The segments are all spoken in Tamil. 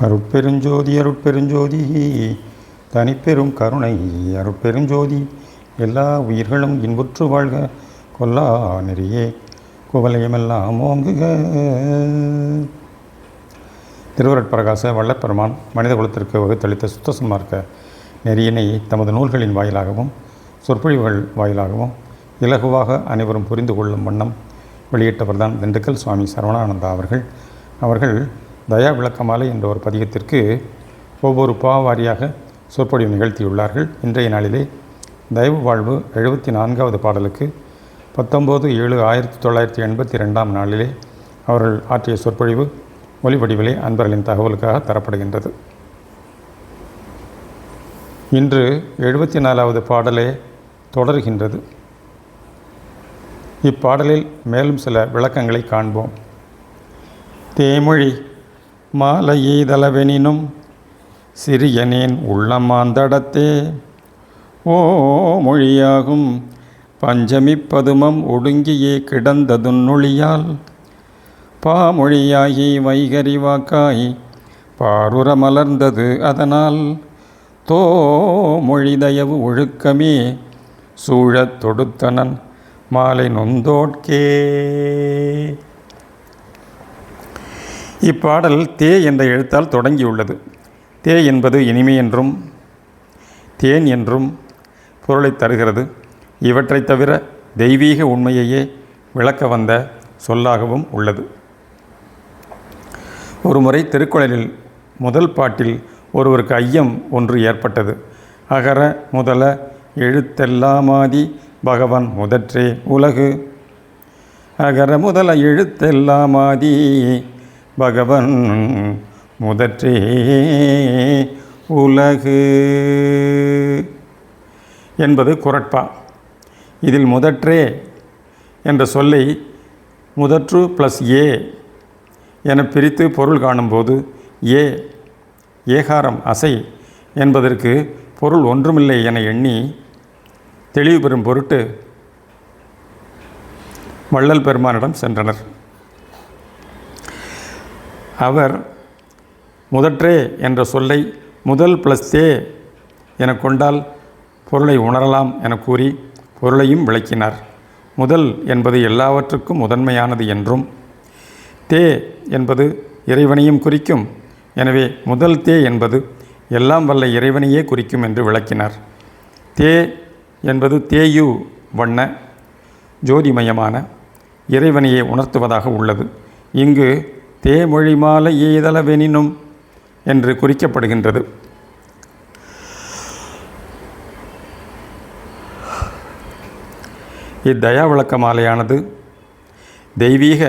அருட்பெருஞ்சோதி அருட்பெருஞ்சோதி தனிப்பெரும் கருணை அருட்பெருஞ்சோதி எல்லா உயிர்களும் இன்புற்று வாழ்க கொல்லா நெறியே குவலயமெல்லாம் ஓங்குக. திருவருட்பிரகாச வள்ளற்பெருமான் மனித குலத்திற்கு வகுத்தளித்த சுத்த சன்மார்க்க நெறியினை தமது நூல்களின் வாயிலாகவும் சொற்பொழிவுகள் வாயிலாகவும் இலகுவாக அனைவரும் புரிந்து கொள்ளும் வண்ணம் வெளியிட்டவர்தான் திண்டுக்கல் சுவாமி சரவணானந்தா அவர்கள் தயா விளக்கமாலை என்ற ஒரு பதிகத்திற்கு ஒவ்வொரு பாவாரியாக சொற்பொழிவு நிகழ்த்தியுள்ளார்கள். இன்றைய நாளிலே தயவு வாழ்வு 74வது பாடலுக்கு 19/7/1982 நாளிலே அவர்கள் ஆற்றிய சொற்பொழிவு ஒலிவடிவிலே அன்பர்களின் தகவலுக்காக தரப்படுகின்றது. இன்று 74வது பாடலே தொடர்கின்றது. இப்பாடலில் மேலும் சில விளக்கங்களை காண்போம். தேமொழி மாலையெய்தளவெனினும் சிறியனேன் உள்ளமாந்தடத்தே ஓ மொழியாகும் பஞ்சமி பதுமம் ஒடுங்கியே கிடந்ததுன்னொழியால் பாமொழியாகி வைகறிவாக்காய் பாருற மலர்ந்தது அதனால் தோ மொழி தயவு ஒழுக்கமே சூழத் தொடுத்தனன் மாலை நொந்தோட்கே. இப்பாடல் தே என்ற எழுத்தால் தொடங்கியுள்ளது. தே என்பது இனிமை என்றும் தேன் என்றும் பொருளை தருகிறது. இவற்றை தவிர தெய்வீக உண்மையையே விளக்க வந்த சொல்லாகவும் உள்ளது. ஒருமுறை திருக்குறளில் முதல் பாட்டில் ஒருவருக்கு ஐயம் ஒன்று ஏற்பட்டது. அகர முதல எழுத்தெல்லாமாதி பகவன் முதற்றே உலகு. அகர முதல எழுத்தெல்லாமாதி பகவன் முதற்றே உலகு என்பது குறட்பா. இதில் முதற்றே என்ற சொல்லை முதற்று ப்ளஸ் ஏ என பிரித்து பொருள் காணும்போது ஏகாரம் அசை என்பதற்கு பொருள் ஒன்றுமில்லை என எண்ணி தெளிவு பெறும் பொருட்டு வள்ளல் பெருமானிடம் சென்றனர். அவர் முதற்றே என்ற சொல்லை முதல் ப்ளஸ் தே என கொண்டால் பொருளை உணரலாம் என கூறி பொருளையும் விளக்கினார். முதல் என்பது எல்லாவற்றுக்கும் முதன்மையானது என்றும் தே என்பது இறைவனையும் குறிக்கும். எனவே முதல் தே என்பது எல்லாம் வல்ல இறைவனையே குறிக்கும் என்று விளக்கினார். தே என்பது தேயு வண்ண ஜோதிமயமான இறைவனையே உணர்த்துவதாக உள்ளது. இங்கு தேமொழி மாலை எய்தளவெனினும் என்று குறிக்கப்படுகின்றது. இத்தயா விளக்க மாலையானது தெய்வீக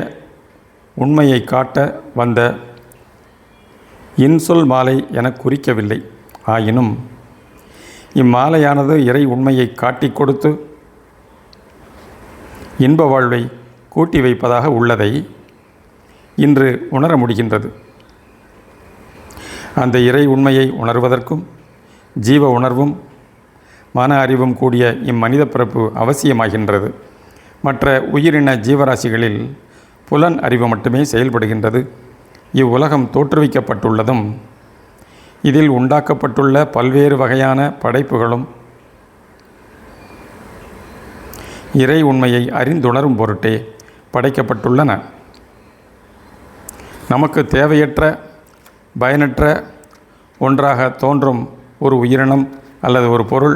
உண்மையை காட்ட வந்த இன்சொல் மாலை என குறிக்கவில்லை. ஆயினும் இம்மாலையானது இறை உண்மையை காட்டி கொடுத்து இன்ப வாழ்வை கூட்டி வைப்பதாக உள்ளதை இன்று உணர முடிகின்றது. அந்த இறை உண்மையை உணர்வதற்கும் ஜீவ உணர்வும் மன அறிவும் கூடிய இம்மனித பிறப்பு அவசியமாகின்றது. மற்ற உயிரின ஜீவராசிகளில் புலன் அறிவு மட்டுமே செயல்படுகின்றது. இவ்வுலகம் தோற்றுவிக்கப்பட்டுள்ளதும் இதில் உண்டாக்கப்பட்டுள்ள பல்வேறு வகையான படைப்புகளும் இறை உண்மையை அறிந்துணரும் பொருட்டே படைக்கப்பட்டுள்ளன. நமக்கு தேவையற்ற பயனற்ற ஒன்றாக தோன்றும் ஒரு உயிரினம் அல்லது ஒரு பொருள்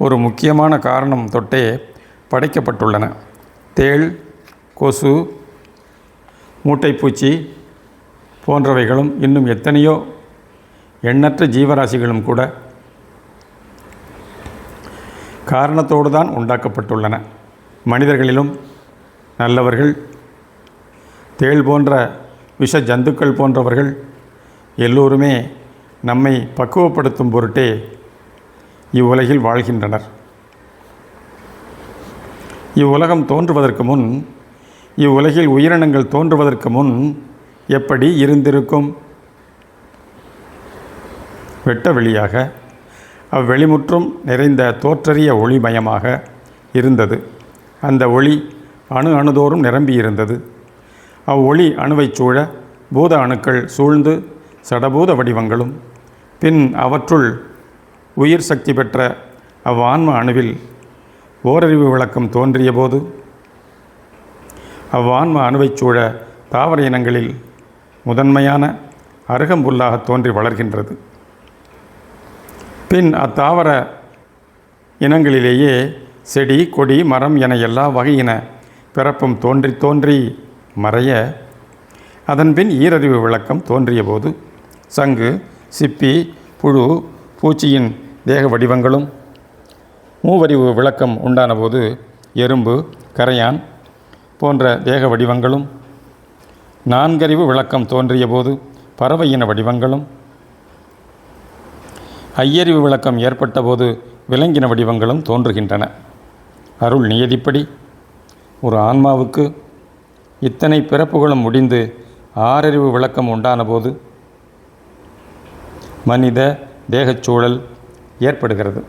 ஒரு முக்கியமான காரணம் தொட்டே படைக்கப்பட்டுள்ளன. தேள், கொசு, மூட்டைப்பூச்சி போன்றவைகளும் இன்னும் எத்தனையோ எண்ணற்ற ஜீவராசிகளும் கூட காரணத்தோடு தான் உண்டாக்கப்பட்டுள்ளன. மனிதர்களிலும் நல்லவர்கள், தேள் போன்ற விஷ ஜந்துக்கள் போன்றவர்கள் எல்லோருமே நம்மை பக்குவப்படுத்தும் பொருட்டே இவ்வுலகில் வாழ்கின்றனர். இவ்வுலகம் தோன்றுவதற்கு முன், இவ்வுலகில் உயிரினங்கள் தோன்றுவதற்கு முன் எப்படி இருந்திருக்கும்? வெட்ட வெளியாக அவ்வெளிமுற்றும் நிறைந்த தோற்றறிய ஒளிமயமாக இருந்தது. அந்த ஒளி அணு அணுதோறும் நிரம்பியிருந்தது. அவ்வொளி அணுவைச் சூழ பூத அணுக்கள் சூழ்ந்து சடபூத வடிவங்களும் பின் அவற்றுள் உயிர் சக்தி பெற்ற அவ்வான்ம அணுவில் ஓரறிவு விளக்கம் தோன்றிய போது அவ்வான்ம அணுவைச் சூழ தாவர இனங்களில் முதன்மையான அருகம்புல்லாக தோன்றி வளர்கின்றது. பின் அத்தாவர இனங்களிலேயே செடி கொடி மரம் என எல்லா வகையின பிறப்பும் தோன்றி தோன்றி மறைய அதன்பின் ஈரறிவு விளக்கம் தோன்றிய போது சங்கு சிப்பி புழு பூச்சியின் தேக வடிவங்களும் மூவறிவு விளக்கம் உண்டான போது எறும்பு கரையான் போன்ற தேக வடிவங்களும் நான்கறிவு விளக்கம் தோன்றிய போது பறவையின வடிவங்களும் ஐயறிவு விளக்கம் ஏற்பட்ட போது விலங்கின வடிவங்களும் தோன்றுகின்றன. அருள் நியதிப்படி ஒரு ஆன்மாவுக்கு இத்தனை பிறப்புகளும் முடிந்து ஆறறிவு விளக்கம் உண்டான போது மனித தேகச்சூழல் ஏற்படுகிறது.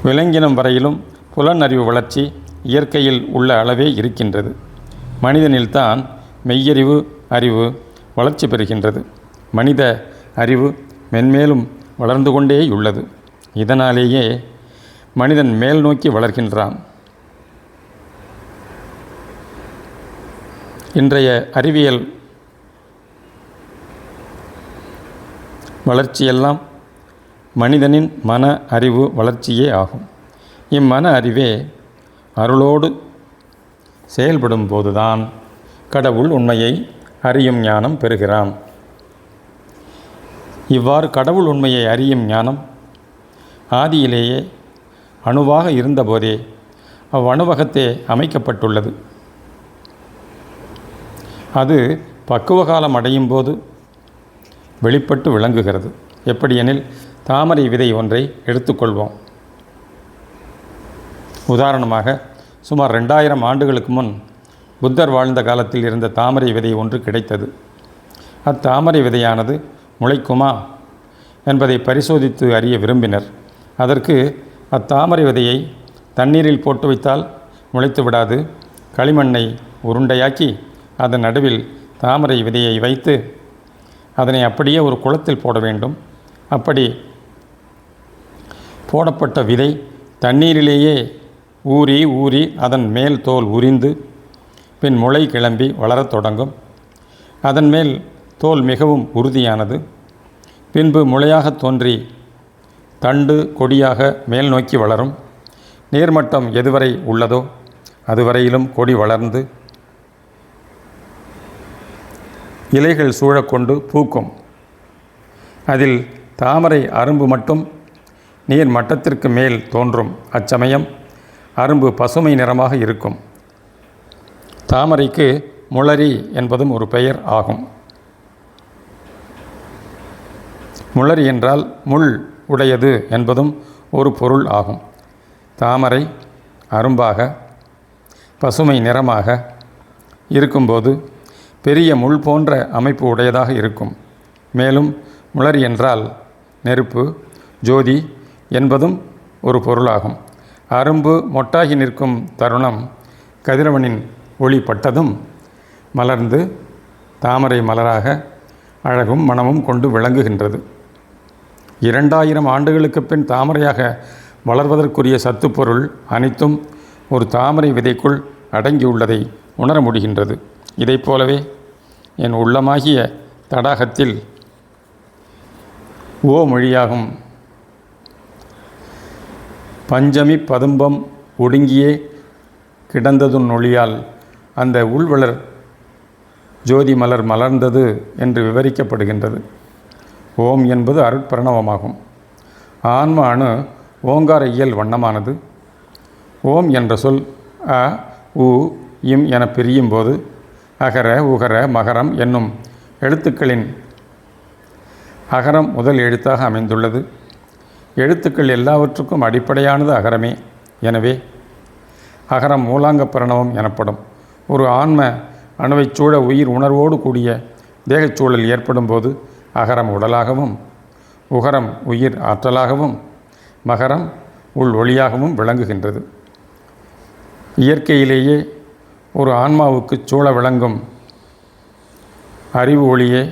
விலங்கினம் வரையிலும் புலனறிவு வளர்ச்சி இயற்கையில் உள்ள அளவே இருக்கின்றது. மனிதனில்தான் மெய்யறிவு அறிவு வளர்ச்சி பெறுகின்றது. மனித அறிவு மென்மேலும் வளர்ந்து கொண்டேயுள்ளது. இதனாலேயே மனிதன் மேல் நோக்கி வளர்கின்றான். இன்றைய அறிவியல் வளர்ச்சியெல்லாம் மனிதனின் மன அறிவு வளர்ச்சியே ஆகும். இம்மன அறிவே அருளோடு செயல்படும் போதுதான் கடவுள் உண்மையை அறியும் ஞானம் பெறுகிறான். இவ்வாறு கடவுள் உண்மையை அறியும் ஞானம் ஆதியிலேயே அணுவாக இருந்தபோதே அவ்வணுவகத்தே அமைக்கப்பட்டுள்ளது. அது பக்குவகாலம் அடையும் போது வெளிப்பட்டு விளங்குகிறது. எப்படியெனில் தாமரை விதை ஒன்றை எடுத்துக்கொள்வோம். உதாரணமாக சுமார் 2000 ஆண்டுகளுக்கு முன் புத்தர் வாழ்ந்த காலத்தில் இருந்த தாமரை விதை ஒன்று கிடைத்தது. அத்தாமரை விதையானது முளைக்குமா என்பதை பரிசோதித்து அறிய விரும்பினர். அதற்கு அத்தாமரை விதையை தண்ணீரில் போட்டு வைத்தால் முளைத்து விடாது. களிமண்ணை உருண்டையாக்கி அதன் நடுவில் தாமரை விதையை வைத்து அதனை அப்படியே ஒரு குளத்தில் போட வேண்டும். அப்படி போடப்பட்ட விதை தண்ணீரிலேயே ஊறி அதன் மேல் தோல் உரிந்து பின் முளை கிளம்பி வளரத் தொடங்கும். அதன் மேல் தோல் மிகவும் உறுதியானது. பின்பு முளையாக தோன்றி தண்டு கொடியாக மேல் நோக்கி வளரும். நீர்மட்டம் எதுவரை உள்ளதோ அதுவரையிலும் கொடி வளர்ந்து இலைகள் சூழக்கொண்டு பூக்கும். அதில் தாமரை அரும்பு மட்டும் நீர் மட்டத்திற்கு மேல் தோன்றும். அச்சமயம் அரும்பு பசுமை நிறமாக இருக்கும். தாமரைக்கு முளரி என்பதும் ஒரு பெயர் ஆகும். முளரி என்றால் முள் உடையது என்பதும் ஒரு பொருள் ஆகும். தாமரை அரும்பாக பசுமை நிறமாக இருக்கும்போது பெரிய முள் போன்ற அமைப்பு உடையதாக இருக்கும். மேலும் முளரி என்றால் நெருப்பு ஜோதி என்பதும் ஒரு பொருளாகும். அரும்பு மொட்டாகி நிற்கும் தருணம் கதிரவனின் ஒளி பட்டதும் மலர்ந்து தாமரை மலராக அழகும் மனமும் கொண்டு விளங்குகின்றது. 2000 ஆண்டுகளுக்கு பின் தாமரையாக வளர்வதற்குரிய சத்துப்பொருள் அனைத்தும் ஒரு தாமரை விதைக்குள் அடங்கியுள்ளதை உணர முடிகின்றது. இதைப் போலவே என் உள்ளமாகிய தடாகத்தில் ஓ மொழியாகும் பஞ்சமி பதும்பம் ஒடுங்கியே கிடந்ததுன் ஒளியால் அந்த உள்வளர் ஜோதி மலர் மலர்ந்தது என்று விவரிக்கப்படுகின்றது. ஓம் என்பது அருட்பிரணவமாகும். ஆன்ம அணு ஓங்கார இயல் வண்ணமானது. ஓம் என்ற சொல் அ உ இம் என பிரியும் போது அகர உகர மகரம் என்னும் எழுத்துக்களின் அகரம் முதல் எழுத்தாக அமைந்துள்ளது. எழுத்துக்கள் எல்லாவற்றுக்கும் அடிப்படையானது அகரமே. எனவே அகரம் மூலாங்க பிரணவம் எனப்படும். ஒரு ஆன்ம அணுவைச் சூழ உயிர் உணர்வோடு கூடிய தேகச்சூழல் ஏற்படும் போது அகரம் உடலாகவும் உகரம் உயிர் ஆற்றலாகவும் மகரம் உள் ஒளியாகவும் விளங்குகின்றது. இயற்கையிலேயே ஒரு ஆன்மாவுக்கு சூழ விளங்கும் அறிவு ஒளியே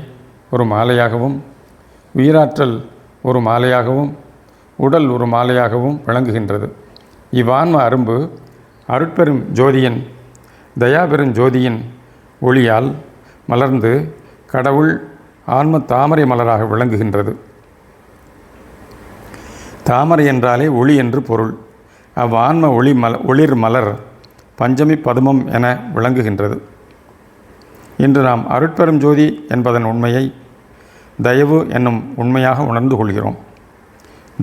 ஒரு மாலையாகவும், உயிராற்றல் ஒரு மாலையாகவும், உடல் ஒரு மாலையாகவும் விளங்குகின்றது. இவ்வான்ம அரும்பு அருட்பெரும் ஜோதியின் தயாபெரும் ஜோதியின் ஒளியால் மலர்ந்து கடவுள் ஆன்ம தாமரை மலராக விளங்குகின்றது. தாமரை என்றாலே ஒளி என்று பொருள். அவ்வான்ம ஒளிர் மலர் பஞ்சமி பதுமம் என விளங்குகின்றது. இன்று நாம் அருட்பெரும் ஜோதி என்பதன் உண்மையை தயவு என்னும் உண்மையாக உணர்ந்து கொள்கிறோம்.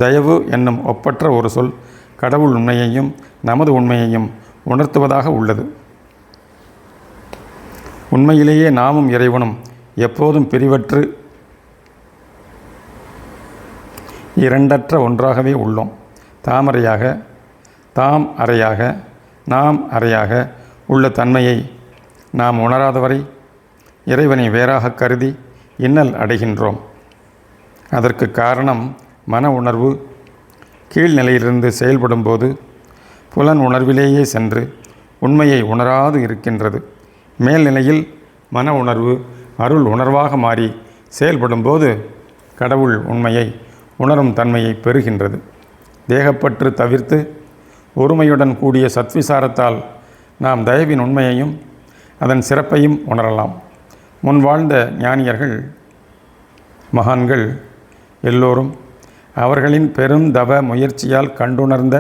தயவு என்னும் ஒப்பற்ற ஒரு சொல் கடவுள் உண்மையையும் நமது உண்மையையும் உணர்த்துவதாக உள்ளது. உண்மையிலேயே நாமும் இறைவனும் எப்போதும் பிரிவற்று இரண்டற்ற ஒன்றாகவே உள்ளோம். தாமரையாக, தாம் அறையாக, நாம் அறையாக உள்ள தன்மையை நாம் உணராதவரை இறைவனை வேறாக கருதி இன்னல் அடைகின்றோம். அதற்கு காரணம் மன உணர்வு கீழ்நிலையிலிருந்து செயல்படும்போது புலன் உணர்விலேயே சென்று உண்மையை உணராது இருக்கின்றது. மேல்நிலையில் மன உணர்வு அருள் உணர்வாக மாறி செயல்படும்போது கடவுள் உண்மையை உணரும் தன்மையை பெறுகின்றது. தேகப்பற்று தவிர்த்து ஒருமையுடன் கூடிய சத்விசாரத்தால் நாம் தயவின் உண்மையையும் அதன் சிறப்பையும் உணரலாம். முன் வாழ்ந்த ஞானியர்கள், மகான்கள் எல்லோரும் அவர்களின் பெரும் தவ முயற்சியால் கண்டுணர்ந்த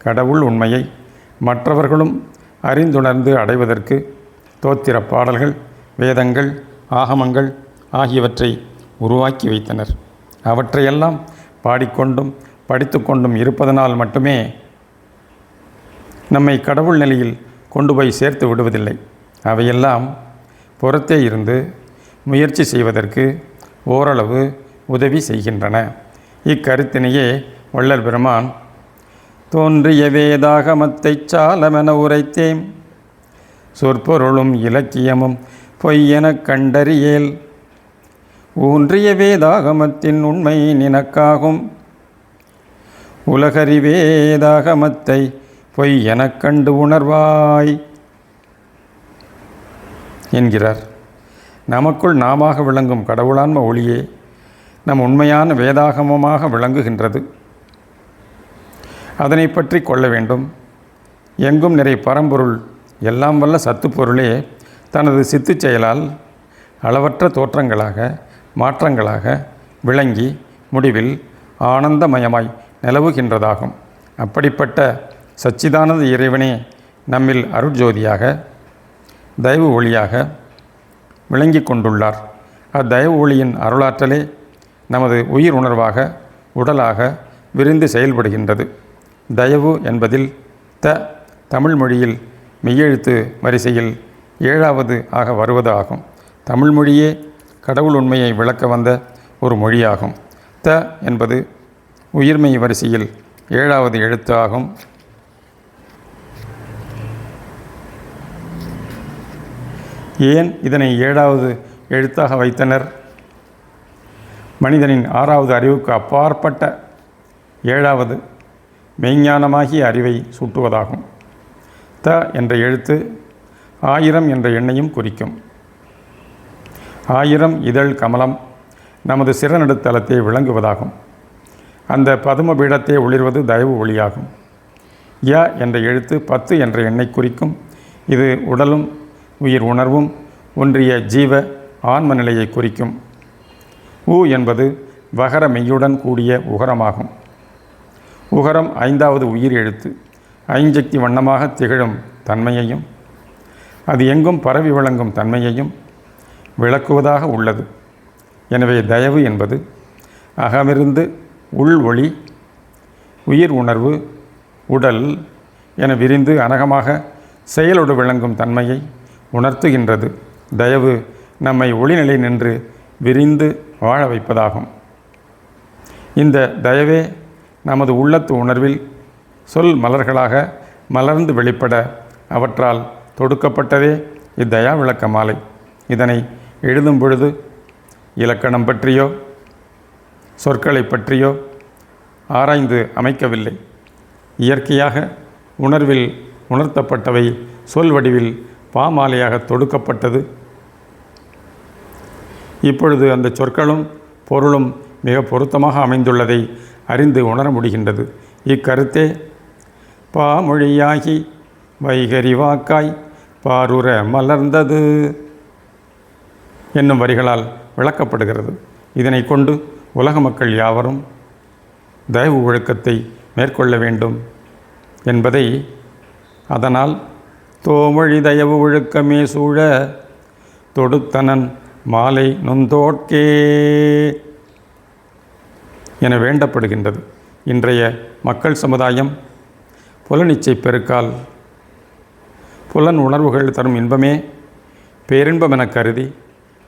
கடவுள் உண்மையை மற்றவர்களும் அறிந்துணர்ந்து அடைவதற்கு தோத்திர பாடல்கள், வேதங்கள், ஆகமங்கள் ஆகியவற்றை உருவாக்கி வைத்தனர். அவற்றையெல்லாம் பாடிக்கொண்டும் படித்து கொண்டும் இருப்பதனால் மட்டுமே நம்மை கடவுள் நிலையில் கொண்டு போய் சேர்த்து விடுவதில்லை. அவையெல்லாம் புறத்தே இருந்து முயற்சி செய்வதற்கு ஓரளவு உதவி செய்கின்றன. இக்கருத்தினையே வள்ளல் பெருமான் தோன்றிய வேதாகமத்தை சாலமென உரைத்தேன், சொற்பொருளும் இலக்கியமும் பொய்யெனக் கண்டறியேல், ஊன்றிய வேதாகமத்தின் உண்மை நினக்காகும், உலகறிவேதாகமத்தை பொய்யெனக் கண்டு உணர்வாய் என்கிறார். நமக்குள் நாமாக விளங்கும் கடவுளான்ம ஒளியே நம் உண்மையான வேதாகமமாக விளங்குகின்றது. அதனை பற்றி கொள்ள வேண்டும். எங்கும் நிறை பரம்பொருள் எல்லாம் வல்ல சத்துப்பொருளே தனது சித்து செயலால் அளவற்ற தோற்றங்களாக மாற்றங்களாக விளங்கி முடிவில் ஆனந்தமயமாய் நிலவுகின்றதாகும். அப்படிப்பட்ட சச்சிதானந்த இறைவனே நம்மில் அருட்ஜோதியாக தயவு ஒளியாக விளங்கி கொண்டுள்ளார். அத்தயவு ஒளியின் அருளாற்றலே நமது உயிர் உணர்வாக உடலாக விரிந்து செயல்படுகின்றது. தயவு என்பதில் தமிழ் மொழியில் மெய்யெழுத்து வரிசையில் 7வது ஆக வருவது ஆகும். தமிழ் மொழியே கடவுள் உண்மையை விளக்க வந்த ஒரு மொழியாகும். என்பது உயிர்மெய் வரிசையில் 7வது எழுத்து ஆகும். ஏன் இதனை 7வது எழுத்தாக வைத்தனர்? மனிதனின் 6வது அறிவுக்கு அப்பாற்பட்ட 7வது மெய்ஞானமாகிய அறிவை சூட்டுவதாகும். என்ற எழுத்து 1000 என்ற எண்ணையும் குறிக்கும். 1000 இதழ் கமலம் நமது சிறநடுத்தலத்தை விளங்குவதாகும். அந்த பதும பீடத்தை ஒளிர்வது தயவு ஒளியாகும். என்ற எழுத்து 10 என்ற எண்ணை குறிக்கும். இது உடலும் உயிர் உணர்வும் ஒன்றிய ஜீவ ஆன்ம நிலையை குறிக்கும். என்பது வகர மெய்யுடன் கூடிய உகரமாகும். உகரம் 5வது உயிர் எழுத்து. ஐஞ்சக்தி வண்ணமாக திகழும் தன்மையையும் அது எங்கும் பரவி விளங்கும் தன்மையையும் விளக்குவதாக உள்ளது. எனவே தயவு என்பது அகமிருந்து உள் ஒளி, உயிர் உணர்வு, உடல் என விரிந்து அனகமாக செயலோடு விளங்கும் தன்மையை உணர்த்துகின்றது. தயவு நம்மை ஒளிநிலை நின்று விரிந்து வாழ வைப்பதாகும். இந்த தயவே நமது உள்ளத்து உணர்வில் சொல் மலர்களாக மலர்ந்து வெளிப்பட அவற்றால் தொடுக்கப்பட்டதே இத்தயா விளக்க மாலை. இதனை எழுதும் பொழுது இலக்கணம் பற்றியோ சொற்களை பற்றியோ ஆராய்ந்து அமைக்கவில்லை. இயற்கையாக உணர்வில் உணர்த்தப்பட்டவை சொல் வடிவில் பாமாலையாக தொடுக்கப்பட்டது. இப்பொழுது அந்த சொற்களும் பொருளும் மிக பொருத்தமாக அமைந்துள்ளதை அறிந்து உணர முடிகின்றது. இக்கருத்தே பாமொழியாகி வைகரி வாக்காய் பாருற மலர்ந்தது என்னும் வரிகளால் விளக்கப்படுகிறது. இதனை கொண்டு உலக மக்கள் யாவரும் தயவு ஒழுக்கத்தை மேற்கொள்ள வேண்டும் என்பதை, அதனால் தோமொழி தயவு ஒழுக்கமே சூழ தொடுத்தனன் மாலை நொந்தோட்கே என வேண்டப்படுகின்றது. இன்றைய மக்கள் சமுதாயம் புலனிச்சை பெருக்கால் புலன் உணர்வுகள் தரும் இன்பமே பேரின்பம் என கருதி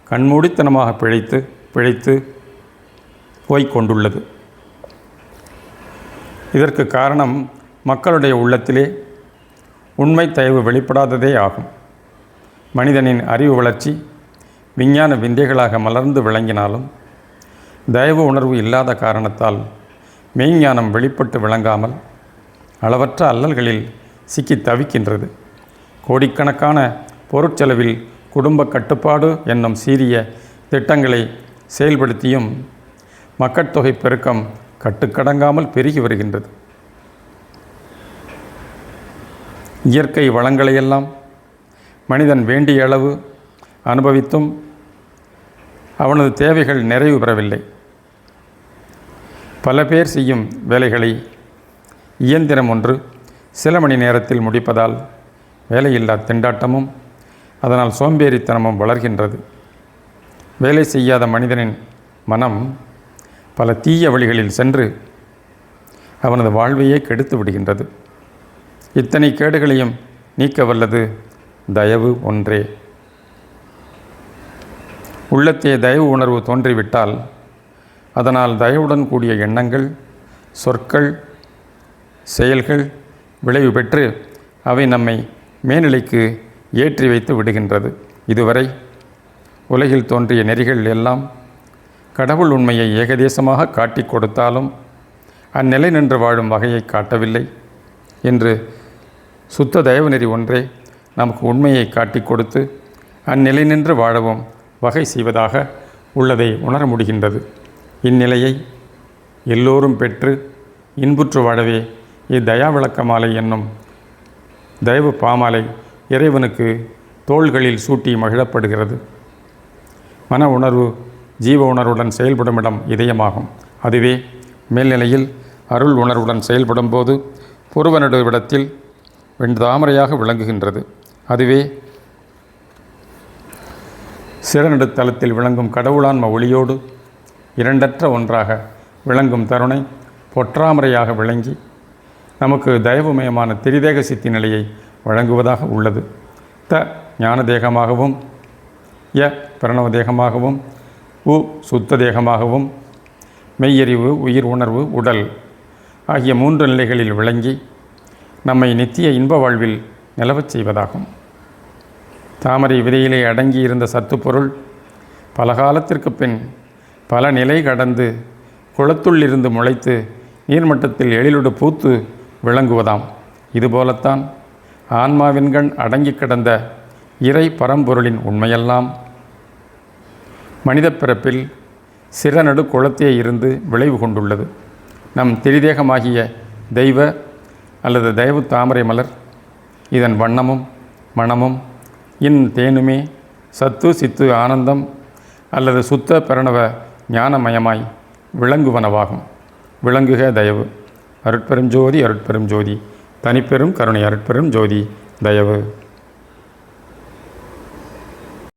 கண்மூடித்தனமாக பிழைத்து போய்கொண்டுள்ளது. இதற்கு காரணம் மக்களுடைய உள்ளத்திலே உண்மை தயவு வெளிப்படாததே ஆகும். மனிதனின் அறிவு வளர்ச்சி விஞ்ஞான விந்தைகளாக மலர்ந்து விளங்கினாலும் தயவு உணர்வு இல்லாத காரணத்தால் மெய்ஞானம் வெளிப்பட்டு விளங்காமல் அளவற்ற அல்லல்களில் சிக்கி தவிக்கின்றது. கோடிக்கணக்கான பொருட்செலவில் குடும்ப கட்டுப்பாடு என்னும் சீரிய திட்டங்களை செயல்படுத்தியும் மக்கட்தொகை பெருக்கம் கட்டுக்கடங்காமல் பெருகி வருகின்றது. இயற்கை வளங்களையெல்லாம் மனிதன் வேண்டிய அளவு அனுபவித்தும் அவனது தேவைகள் நிறைவு பெறவில்லை. பல பேர் செய்யும் வேலைகளை இயந்திரம் ஒன்று சில மணி நேரத்தில் முடிப்பதால் வேலையில்லா திண்டாட்டமும் அதனால் சோம்பேறித்தனமும் வளர்கின்றது. வேலை செய்யாத மனிதனின் மனம் பல தீய வழிகளில் சென்று அவனது வாழ்வையே கெடுத்து விடுகின்றது. இத்தனை கேடுகளையும் நீக்க வல்லது தயவு ஒன்றே. உள்ளத்தே தயவு உணர்வு தோன்றிவிட்டால் அதனால் தயவுடன் கூடிய எண்ணங்கள், சொற்கள், செயல்கள் விளைவு பெற்று அவை நம்மை மேல்நிலைக்கு ஏற்றி வைத்து விடுகின்றது. இதுவரை உலகில் தோன்றிய நெறிகள் எல்லாம் கடவுள் உண்மையை ஏகதேசமாக காட்டி கொடுத்தாலும் அந்நிலை நின்று வாழும் வகையை காட்டவில்லை என்று சுத்த தயவு நெறி ஒன்றே நமக்கு உண்மையை காட்டி கொடுத்து அந்நிலை நின்று வாழவும் வகை செய்வதாக உள்ளதை உணர முடிகின்றது. இந்நிலையை எல்லோரும் பெற்று இன்புற்று வாழவே இத்தயா விளக்க மாலை என்னும் தயவு பாமாலை இறைவனுக்கு தோள்களில் சூட்டி மகிழப்படுகிறது. மன உணர்வு ஜீவ உணர்வுடன் செயல்படும் இடம் இதயமாகும். அதுவே மேல்நிலையில் அருள் உணர்வுடன் செயல்படும் போது புருவனடுவிடத்தில் வெண்தாமரையாக விளங்குகின்றது. அதுவே சிறநடுத்தலத்தில் விளங்கும் கடவுளான்ம ஒளியோடு இரண்டற்ற ஒன்றாக விளங்கும் தருணை பொற்றாமரையாக விளங்கி நமக்கு தயவுமயமான திரிதேக சித்தி நிலையை வழங்குவதாக உள்ளது. ஞான தேகமாகவும், பிரணவ தேகமாகவும், சுத்த தேகமாகவும், மெய்யறிவு, உயிர் உணர்வு, உடல் ஆகிய 3 நிலைகளில் விளங்கி நம்மை நித்திய இன்ப வாழ்வில் நிலவச் செய்வதாகும். தாமரை விதையிலே அடங்கியிருந்த சத்துப்பொருள் பல காலத்திற்கு பின் பல நிலை கடந்து குளத்துள்ளிருந்து முளைத்து நீர்மட்டத்தில் எழிலோடு பூத்து விளங்குவதாம். இதுபோலத்தான் ஆன்மாவின்கண் அடங்கி கிடந்த இறை பரம்பொருளின் உண்மையெல்லாம் மனித பிறப்பில் சிறநடு குளத்தே இருந்து விளைவு கொண்டுள்ளது. நம் திரிதேகமாகிய தெய்வ அல்லது தயவு தாமரை மலர் இதன் வண்ணமும் மணமும் தேனுமே சத்து சித்து ஆனந்தம் அல்லது சுத்த பிரணவ ஞானமயமாய் விளங்குவனவாகும். விளங்குக தயவு. அருட்பெரும் ஜோதி, அருட்பெரும் ஜோதி, தனிப்பெரும் கருணை, அருட்பெரும் ஜோதி, தயவு.